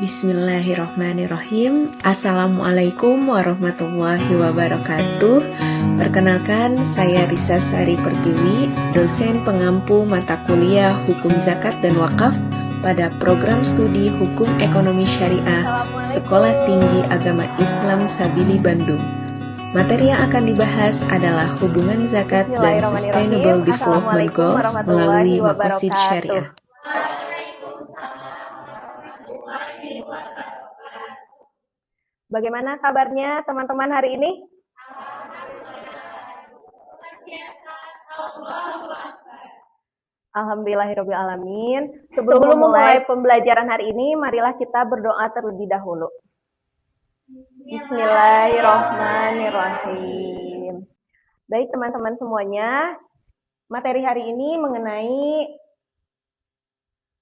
Bismillahirrahmanirrahim. Assalamualaikum warahmatullahi wabarakatuh. Perkenalkan, saya Risa Sari Pertiwi, dosen pengampu mata kuliah Hukum Zakat dan Wakaf pada program studi Hukum Ekonomi Syariah Sekolah Tinggi Agama Islam Sabili Bandung. Materi yang akan dibahas adalah hubungan zakat dan Sustainable Development Goals melalui maqasid syariah. Bagaimana kabarnya teman-teman hari ini? Alhamdulillahirrabbilalamin. Sebelum memulai pembelajaran hari ini, marilah kita berdoa terlebih dahulu. Bismillahirrahmanirrahim. Baik teman-teman semuanya, materi hari ini mengenai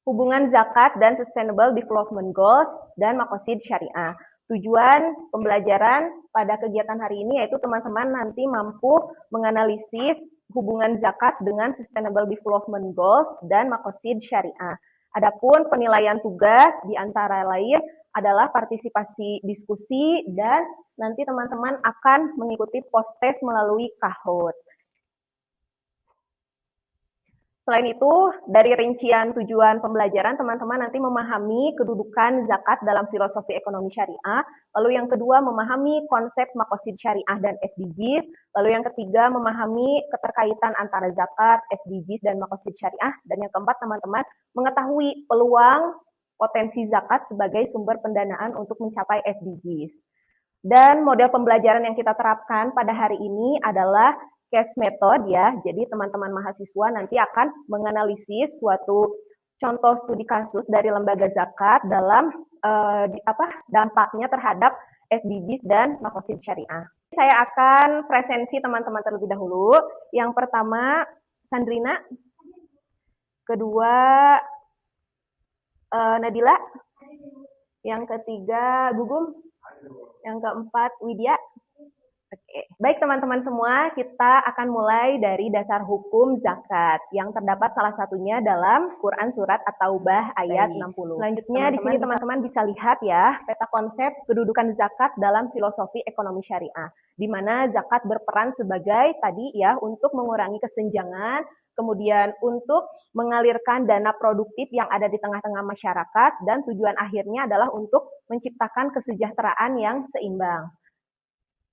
hubungan zakat dan Sustainable Development Goals dan maqasid syariah. Tujuan pembelajaran pada kegiatan hari ini yaitu teman-teman nanti mampu menganalisis hubungan zakat dengan Sustainable Development Goals dan maqasid syariah. Adapun penilaian tugas di antara lain adalah partisipasi diskusi dan nanti teman-teman akan mengikuti post-test melalui Kahoot. Selain itu, dari rincian tujuan pembelajaran, teman-teman nanti memahami kedudukan zakat dalam filosofi ekonomi syariah, lalu yang kedua memahami konsep maqasid syariah dan SDGs, lalu yang ketiga memahami keterkaitan antara zakat, SDGs, dan maqasid syariah, dan yang keempat teman-teman mengetahui peluang potensi zakat sebagai sumber pendanaan untuk mencapai SDGs. Dan model pembelajaran yang kita terapkan pada hari ini adalah case method ya, jadi teman-teman mahasiswa nanti akan menganalisis suatu contoh studi kasus dari lembaga zakat dalam dampaknya terhadap SDGs dan maqasid syariah. Saya akan presensi teman-teman terlebih dahulu. Yang pertama Sandrina, kedua Nadila, yang ketiga Gugum, yang keempat Widya. Oke, baik teman-teman semua, kita akan mulai dari dasar hukum zakat yang terdapat salah satunya dalam Quran Surat At-Taubah ayat 60. Selanjutnya di sini teman-teman bisa lihat ya peta konsep kedudukan zakat dalam filosofi ekonomi syariah, di mana zakat berperan sebagai tadi ya untuk mengurangi kesenjangan, kemudian untuk mengalirkan dana produktif yang ada di tengah-tengah masyarakat, dan tujuan akhirnya adalah untuk menciptakan kesejahteraan yang seimbang.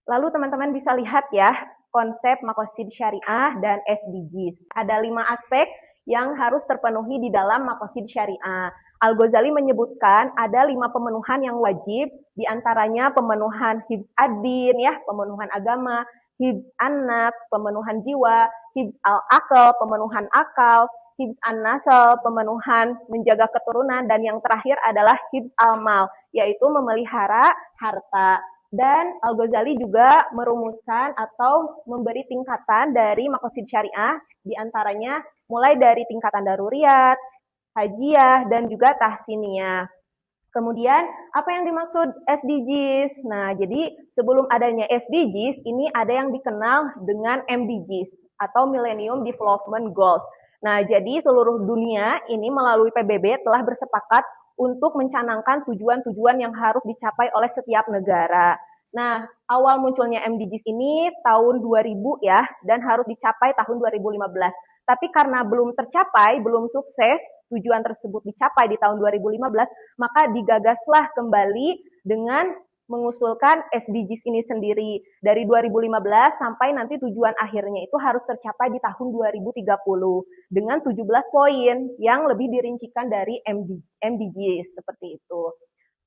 Lalu teman-teman bisa lihat ya, konsep maqasid syariah dan SDGs. Ada 5 aspek yang harus terpenuhi di dalam maqasid syariah. Al-Ghazali menyebutkan ada 5 pemenuhan yang wajib, diantaranya pemenuhan hifz ad-din, ya, pemenuhan agama, hifz an-nafs, pemenuhan jiwa, hifz al-aql, pemenuhan akal, hifz an-nasl, pemenuhan menjaga keturunan, dan yang terakhir adalah hifz al-mal, yaitu memelihara harta. Dan Al-Ghazali juga merumuskan atau memberi tingkatan dari maqasid syariah, diantaranya mulai dari tingkatan daruriyat, hajiyah, dan juga tahsiniyah. Kemudian, apa yang dimaksud SDGs? Nah, jadi sebelum adanya SDGs, ini ada yang dikenal dengan MDGs, atau Millennium Development Goals. Nah, jadi seluruh dunia ini melalui PBB telah bersepakat untuk mencanangkan tujuan-tujuan yang harus dicapai oleh setiap negara. Nah, awal munculnya MDGs ini tahun 2000 ya, dan harus dicapai tahun 2015. Tapi karena belum tercapai, belum sukses, tujuan tersebut dicapai di tahun 2015, maka digagaslah kembali dengan mengusulkan SDGs ini sendiri. Dari 2015 sampai nanti tujuan akhirnya itu harus tercapai di tahun 2030 dengan 17 poin yang lebih dirincikan dari MDGs seperti itu.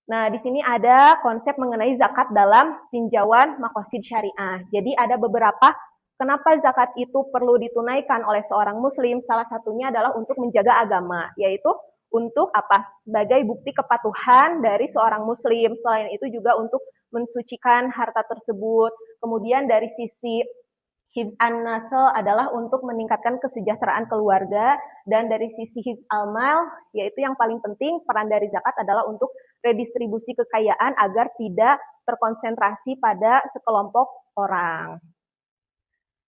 Nah, di sini ada konsep mengenai zakat dalam tinjauan maqasid syariah. Jadi ada beberapa kenapa zakat itu perlu ditunaikan oleh seorang muslim. Salah satunya adalah untuk menjaga agama, yaitu untuk apa? Sebagai bukti kepatuhan dari seorang muslim. Selain itu juga untuk mensucikan harta tersebut. Kemudian dari sisi hifz an-nasl adalah untuk meningkatkan kesejahteraan keluarga, dan dari sisi hifz al-mal, yaitu yang paling penting peran dari zakat adalah untuk redistribusi kekayaan agar tidak terkonsentrasi pada sekelompok orang.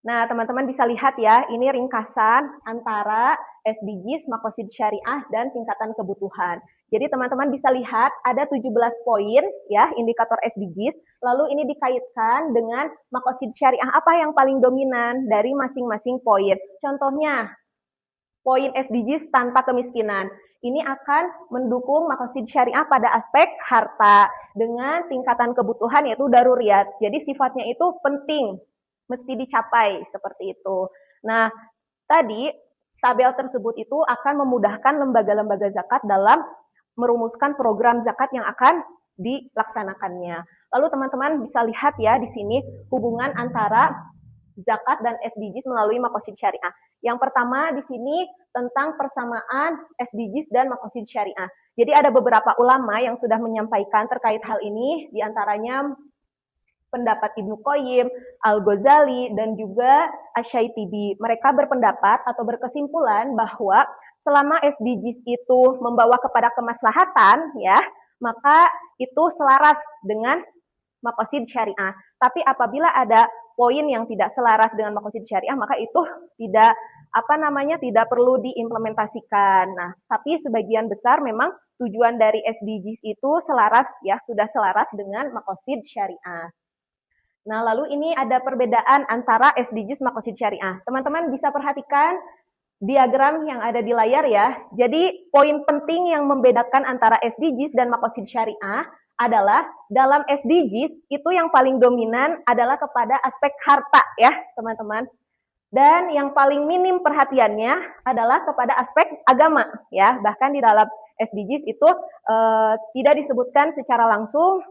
Nah, teman-teman bisa lihat ya, ini ringkasan antara SDGs, maqasid syariah, dan tingkatan kebutuhan. Jadi teman-teman bisa lihat ada 17 poin ya indikator SDGs, lalu ini dikaitkan dengan maqasid syariah apa yang paling dominan dari masing-masing poin. Contohnya, poin SDGs tanpa kemiskinan. Ini akan mendukung maqasid syariah pada aspek harta dengan tingkatan kebutuhan yaitu daruriyat. Jadi sifatnya itu penting, mesti dicapai seperti itu. Nah, tadi tabel tersebut itu akan memudahkan lembaga-lembaga zakat dalam merumuskan program zakat yang akan dilaksanakannya. Lalu teman-teman bisa lihat ya di sini hubungan antara zakat dan SDGs melalui maqasid syariah. Yang pertama di sini tentang persamaan SDGs dan maqasid syariah. Jadi ada beberapa ulama yang sudah menyampaikan terkait hal ini, di antaranya pendapat Ibnu Qayyim, Al-Ghazali, dan juga Asy-Syaitibi. Mereka berpendapat atau berkesimpulan bahwa selama SDGs itu membawa kepada kemaslahatan, ya, maka itu selaras dengan maqasid syariah. Tapi apabila ada poin yang tidak selaras dengan maqasid syariah, maka itu tidak perlu diimplementasikan. Nah, tapi sebagian besar memang tujuan dari SDGs itu selaras ya, sudah selaras dengan maqasid syariah. Nah, lalu ini ada perbedaan antara SDGs maqasid syariah. Teman-teman bisa perhatikan diagram yang ada di layar ya. Jadi poin penting yang membedakan antara SDGs dan maqasid syariah adalah dalam SDGs itu yang paling dominan adalah kepada aspek harta ya teman-teman. Dan yang paling minim perhatiannya adalah kepada aspek agama ya. Bahkan di dalam SDGs itu tidak disebutkan secara langsung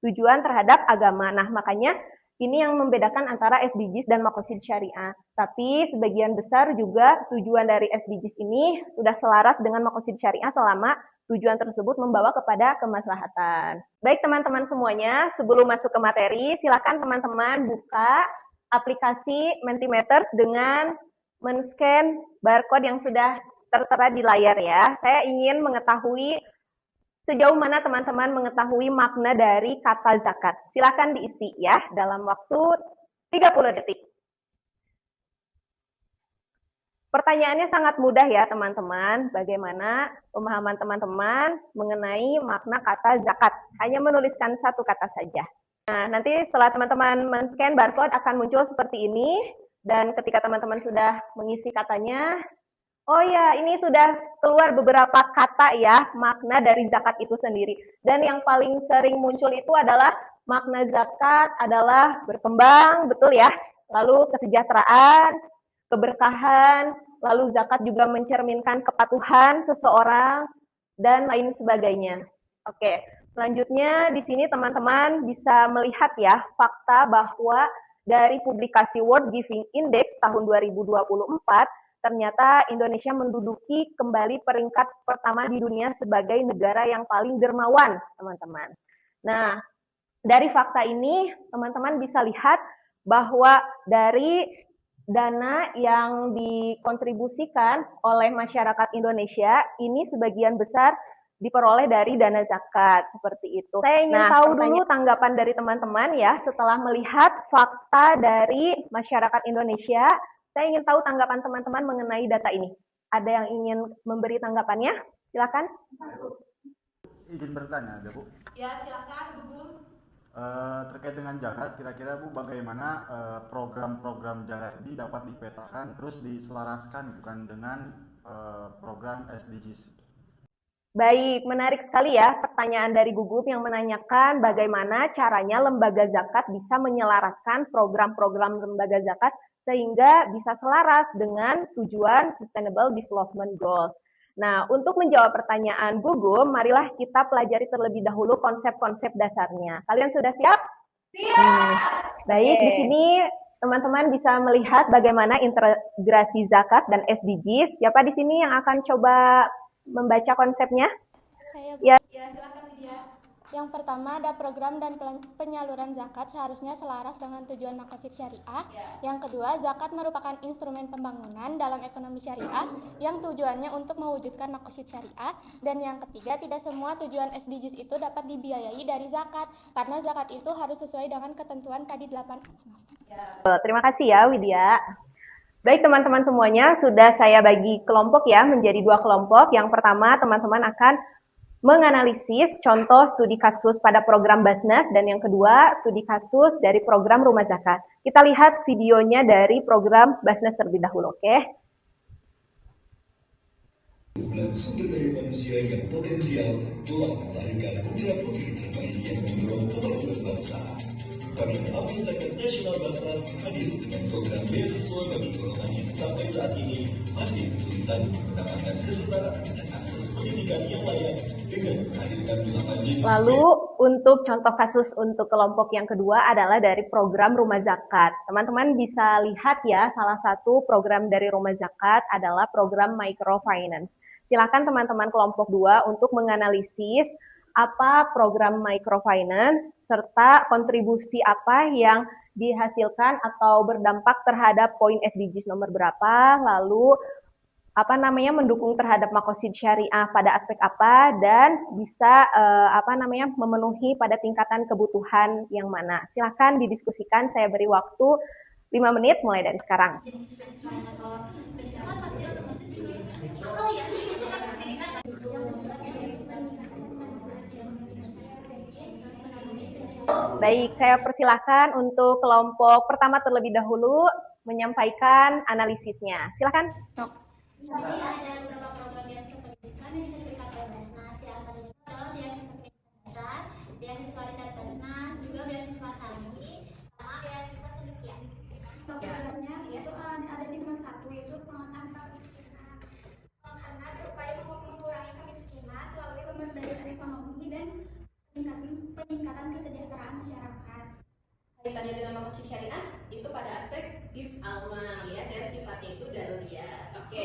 tujuan terhadap agama. Nah makanya ini yang membedakan antara SDGs dan maqasid syariah. Tapi sebagian besar juga tujuan dari SDGs ini sudah selaras dengan maqasid syariah selama tujuan tersebut membawa kepada kemaslahatan. Baik teman-teman semuanya, sebelum masuk ke materi, silakan teman-teman buka aplikasi Mentimeters dengan men-scan barcode yang sudah tertera di layar ya. Saya ingin mengetahui sejauh mana teman-teman mengetahui makna dari kata zakat. Silakan diisi ya dalam waktu 30 detik. Pertanyaannya sangat mudah ya teman-teman. Bagaimana pemahaman teman-teman mengenai makna kata zakat? Hanya menuliskan satu kata saja. Nah, nanti setelah teman-teman men-scan barcode akan muncul seperti ini. Dan ketika teman-teman sudah mengisi katanya, oh ya, ini sudah keluar beberapa kata ya, makna dari zakat itu sendiri. Dan yang paling sering muncul itu adalah makna zakat adalah berkembang, betul ya. Lalu kesejahteraan, keberkahan, lalu zakat juga mencerminkan kepatuhan seseorang, dan lain sebagainya. Oke, selanjutnya di sini teman-teman bisa melihat ya fakta bahwa dari publikasi World Giving Index tahun 2024, ternyata Indonesia menduduki kembali peringkat pertama di dunia sebagai negara yang paling dermawan, teman-teman. Nah, dari fakta ini, teman-teman bisa lihat bahwa dari dana yang dikontribusikan oleh masyarakat Indonesia, ini sebagian besar diperoleh dari dana zakat, seperti itu. Saya ingin tahu dulu tanggapan dari teman-teman ya, setelah melihat fakta dari masyarakat Indonesia. Saya ingin tahu tanggapan teman-teman mengenai data ini. Ada yang ingin memberi tanggapannya? Silakan. Izin bertanya, ada Bu? Ya, silakan, Bu. Terkait dengan zakat, kira-kira Bu bagaimana program-program zakat ini dapat dipetakan terus diselaraskan bukan dengan program SDGs? Baik, menarik sekali ya pertanyaan dari Gugup yang menanyakan bagaimana caranya lembaga zakat bisa menyelaraskan program-program lembaga zakat sehingga bisa selaras dengan tujuan Sustainable Development Goals. Nah, untuk menjawab pertanyaan Gugup, marilah kita pelajari terlebih dahulu konsep-konsep dasarnya. Kalian sudah siap? Siap! Baik, di sini teman-teman bisa melihat bagaimana integrasi zakat dan SDGs. Siapa di sini yang akan coba membaca konsepnya? Saya, Ya, silakan Lydia. Yang pertama ada program dan penyaluran zakat seharusnya selaras dengan tujuan maqasid syariah. Yang kedua, zakat merupakan instrumen pembangunan dalam ekonomi syariah yang tujuannya untuk mewujudkan maqasid syariah. Dan yang ketiga, tidak semua tujuan SDGs itu dapat dibiayai dari zakat karena zakat itu harus sesuai dengan ketentuan tadi 8. Terima kasih ya Widya. Baik teman-teman semuanya, sudah saya bagi kelompok ya menjadi 2 kelompok. Yang pertama teman-teman akan menganalisis contoh studi kasus pada program Basnas, dan yang kedua studi kasus dari program Rumah Zakat. Kita lihat videonya dari program Basnas terlebih dahulu, oke? Sumber daya manusia yang potensial telah melahirkan putra-putri terbaik yang mendorong kemajuan bangsa. Pengambil zakat nasional Basnas hadir dengan program beasiswa bagi golongan yang sampai saat ini masih kesulitan mendapatkan kesetaraan dan akses pendidikan yang layak dengan menghadirkan 8 jenis. Lalu untuk contoh kasus untuk kelompok yang kedua adalah dari program Rumah Zakat. Teman-teman bisa lihat ya, salah satu program dari Rumah Zakat adalah program microfinance. Silakan teman-teman kelompok 2 untuk menganalisis apa program microfinance serta kontribusi apa yang dihasilkan atau berdampak terhadap poin SDGs nomor berapa, lalu mendukung terhadap makosid syariah pada aspek apa, dan bisa memenuhi pada tingkatan kebutuhan yang mana. Silakan didiskusikan, saya beri waktu 5 menit mulai dari sekarang. Baik, saya persilahkan untuk kelompok pertama terlebih dahulu menyampaikan analisisnya. Silakan. Tadi ada beberapa program beasiswa pendidikan yang bisa diberikan oleh Basnas, di antaranya adalah beasiswa pendidikan dasar, beasiswa riset Basnas, juga beasiswa SALI, sama beasiswa cendekia. Programnya itu ada di nomor 1, yaitu penguatan kemiskinan. Karena berupaya mengurangi kemiskinan melalui pemberdayaan ekonomi dan peningkatan kesejahteraan masyarakat. Kaitannya dengan makosid syariah itu pada aspek gives alma ya, dan sifatnya itu daruriyah. Oke.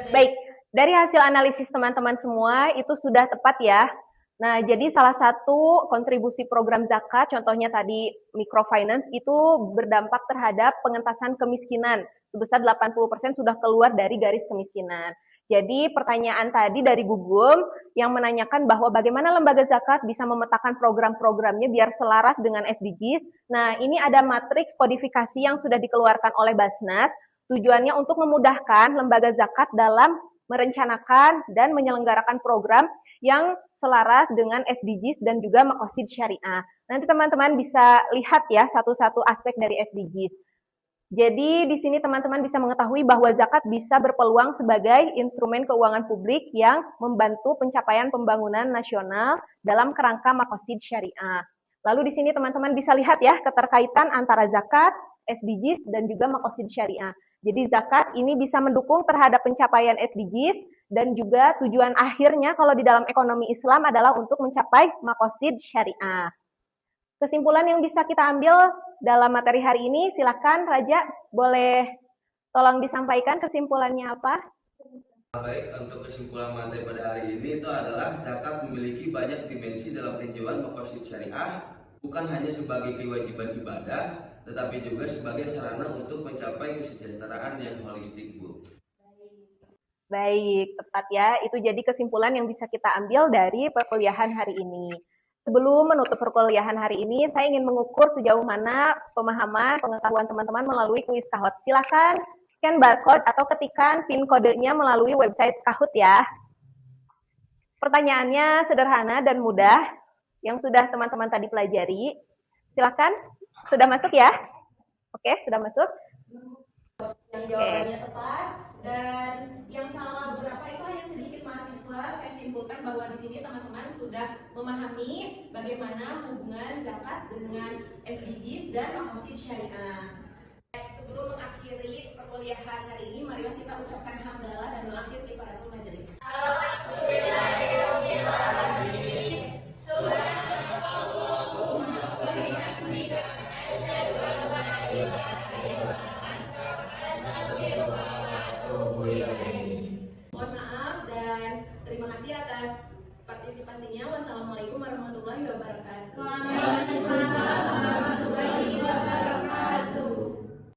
Baik, dari hasil analisis teman-teman semua itu sudah tepat ya. Nah, jadi salah satu kontribusi program zakat, contohnya tadi microfinance, itu berdampak terhadap pengentasan kemiskinan. Sebesar 80% sudah keluar dari garis kemiskinan. Jadi pertanyaan tadi dari Gugum yang menanyakan bahwa bagaimana lembaga zakat bisa memetakan program-programnya biar selaras dengan SDGs. Nah, ini ada matriks kodifikasi yang sudah dikeluarkan oleh Basnas. Tujuannya untuk memudahkan lembaga zakat dalam merencanakan dan menyelenggarakan program yang selaras dengan SDGs dan juga makosid syariah. Nanti teman-teman bisa lihat ya satu-satu aspek dari SDGs. Jadi di sini teman-teman bisa mengetahui bahwa zakat bisa berpeluang sebagai instrumen keuangan publik yang membantu pencapaian pembangunan nasional dalam kerangka makosid syariah. Lalu di sini teman-teman bisa lihat ya keterkaitan antara zakat, SDGs, dan juga makosid syariah. Jadi zakat ini bisa mendukung terhadap pencapaian SDGs dan juga tujuan akhirnya kalau di dalam ekonomi Islam adalah untuk mencapai makosid syariah. Kesimpulan yang bisa kita ambil dalam materi hari ini, silakan Raja, boleh tolong disampaikan kesimpulannya apa? Baik, untuk kesimpulan materi pada hari ini itu adalah zakat memiliki banyak dimensi dalam tinjauan makosid syariah, bukan hanya sebagai kewajiban ibadah, tetapi juga sebagai sarana untuk mencapai kesejahteraan yang holistik, Bu. Baik, tepat ya. Itu jadi kesimpulan yang bisa kita ambil dari perkuliahan hari ini. Sebelum menutup perkuliahan hari ini, saya ingin mengukur sejauh mana pemahaman, pengetahuan teman-teman melalui kuis Kahoot. Silakan scan barcode atau ketikkan PIN kodenya melalui website Kahoot ya. Pertanyaannya sederhana dan mudah, yang sudah teman-teman tadi pelajari. Silakan, sudah masuk ya? Oke, sudah masuk. Yang jawabannya tepat dan yang salah beberapa itu hanya sedikit mahasiswa. Saya simpulkan bahwa di sini teman-teman sudah memahami bagaimana hubungan zakat dengan SDGs dan makosid syariah. Sebelum mengakhiri perkuliahan hari ini, marilah kita ucapkan hamdalah dan mengakhiri kifaratul majelis. Alhamdulillahirabbil alamin. Subhanakallahumma wa bihamdika asyhadu an la ilaha illa anta astaghfiruka wa atubu ilaik. Mohon maaf dan terima kasih atas partisipasinya. Wassalamualaikum warahmatullahi wabarakatuh. Waalaikumsalam warahmatullahi wabarakatuh.